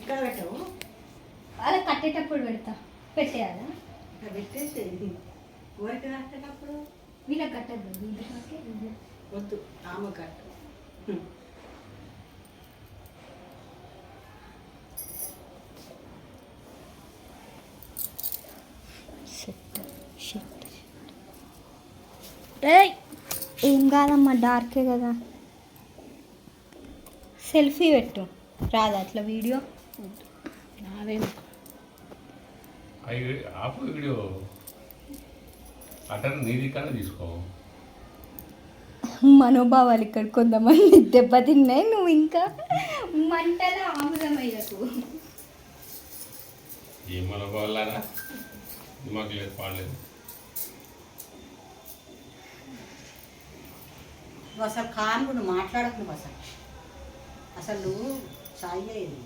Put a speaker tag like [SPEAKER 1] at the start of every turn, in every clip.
[SPEAKER 1] ఇక్కడ పెట్టవు
[SPEAKER 2] అలా కట్టేటప్పుడు పెడతా. పెట్టేయాలా?
[SPEAKER 1] పెట్టేసి ఊరికి కట్టేటప్పుడు
[SPEAKER 2] వీళ్ళకి కట్టద్దు, వీళ్ళకి
[SPEAKER 1] వద్దు ఆమె కట్టు.
[SPEAKER 2] ఏం కాదమ్మా, డార్కే కదా. సెల్ఫీ పెట్టు రాదా అట్లా వీడియో?
[SPEAKER 3] ఆపు వీడియో అటెండ్ నీది కన్నా తీసుకో.
[SPEAKER 2] మనోభావాలు ఇక్కడ కొంతమంది దెబ్బతిన్నాయి. నువ్వు ఇంకా మంటల ఆముదమయ్యకు.
[SPEAKER 3] ఏ మనోభావాలారా మాకు లేదు, పాడలేదు.
[SPEAKER 1] నువ్వు అసలు కాను, నువ్వు మాట్లాడకు. నువ్వు అసలు నువ్వు సాయి అయ్యేది.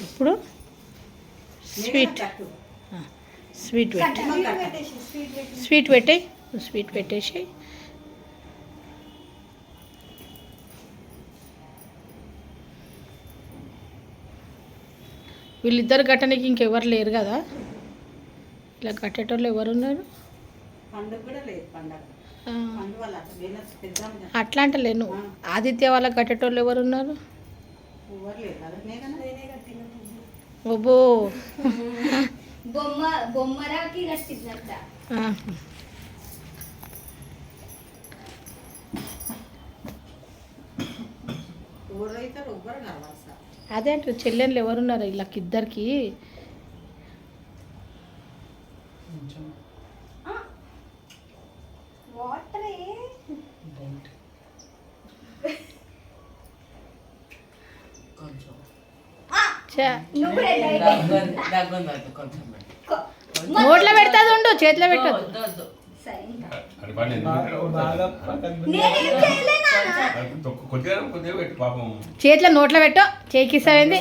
[SPEAKER 4] ఇప్పుడు స్వీట్ స్వీట్ స్వీట్ పెట్టేయి. స్వీట్ పెట్టేసి వీళ్ళిద్దరు కట్టడానికి ఇంకెవరు లేరు కదా, ఇలా కట్టేటోళ్ళు ఎవరు ఉన్నారు?
[SPEAKER 1] పండుగ కూడా లేదు. పండుగ
[SPEAKER 4] అట్లా అంటలేను, ఆదిత్య వాళ్ళ కట్టేటోళ్ళు ఎవరు ఉన్నారు? ఓబో
[SPEAKER 2] బొమ్మరాకి కట్టిందంట.
[SPEAKER 4] అదే అంటే చెల్లెళ్ళు ఎవరున్నారు వీళ్ళకి ఇద్దరికి? నోట్లో పెడతాది ఉండు, చేతిలో పెట్టదు. చేతిలో నోట్లో పెట్టు, చేకిస్తావేంది?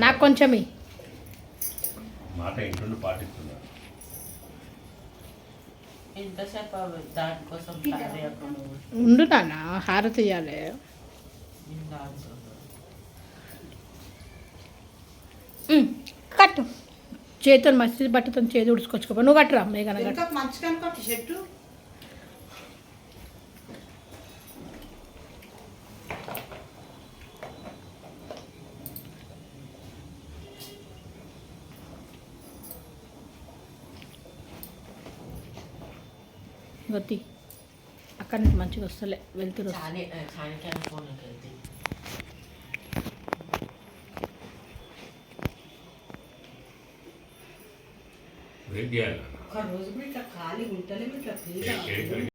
[SPEAKER 4] నాకు కొంచెం
[SPEAKER 3] మాట ఇంటుండి పాటిస్తున్నా.
[SPEAKER 4] ఉండు నాన్న, హారతి ఇవ్వాలి.
[SPEAKER 2] కట్టు
[SPEAKER 4] చేతితో మస్తు బట్టతో చేతి ఉడుచుకొచ్చుకోపో. నువ్వు కట్టురా మేఘన
[SPEAKER 1] చెట్టు.
[SPEAKER 4] గొత్తి అక్కడి నుంచి మంచిగా వస్తలే, వెళ్తురు.
[SPEAKER 3] వెయిట్ చేయాలి.
[SPEAKER 1] ఒక రోజు కూడా ఇట్లా ఖాళీ ఉంటలే, ఇట్లా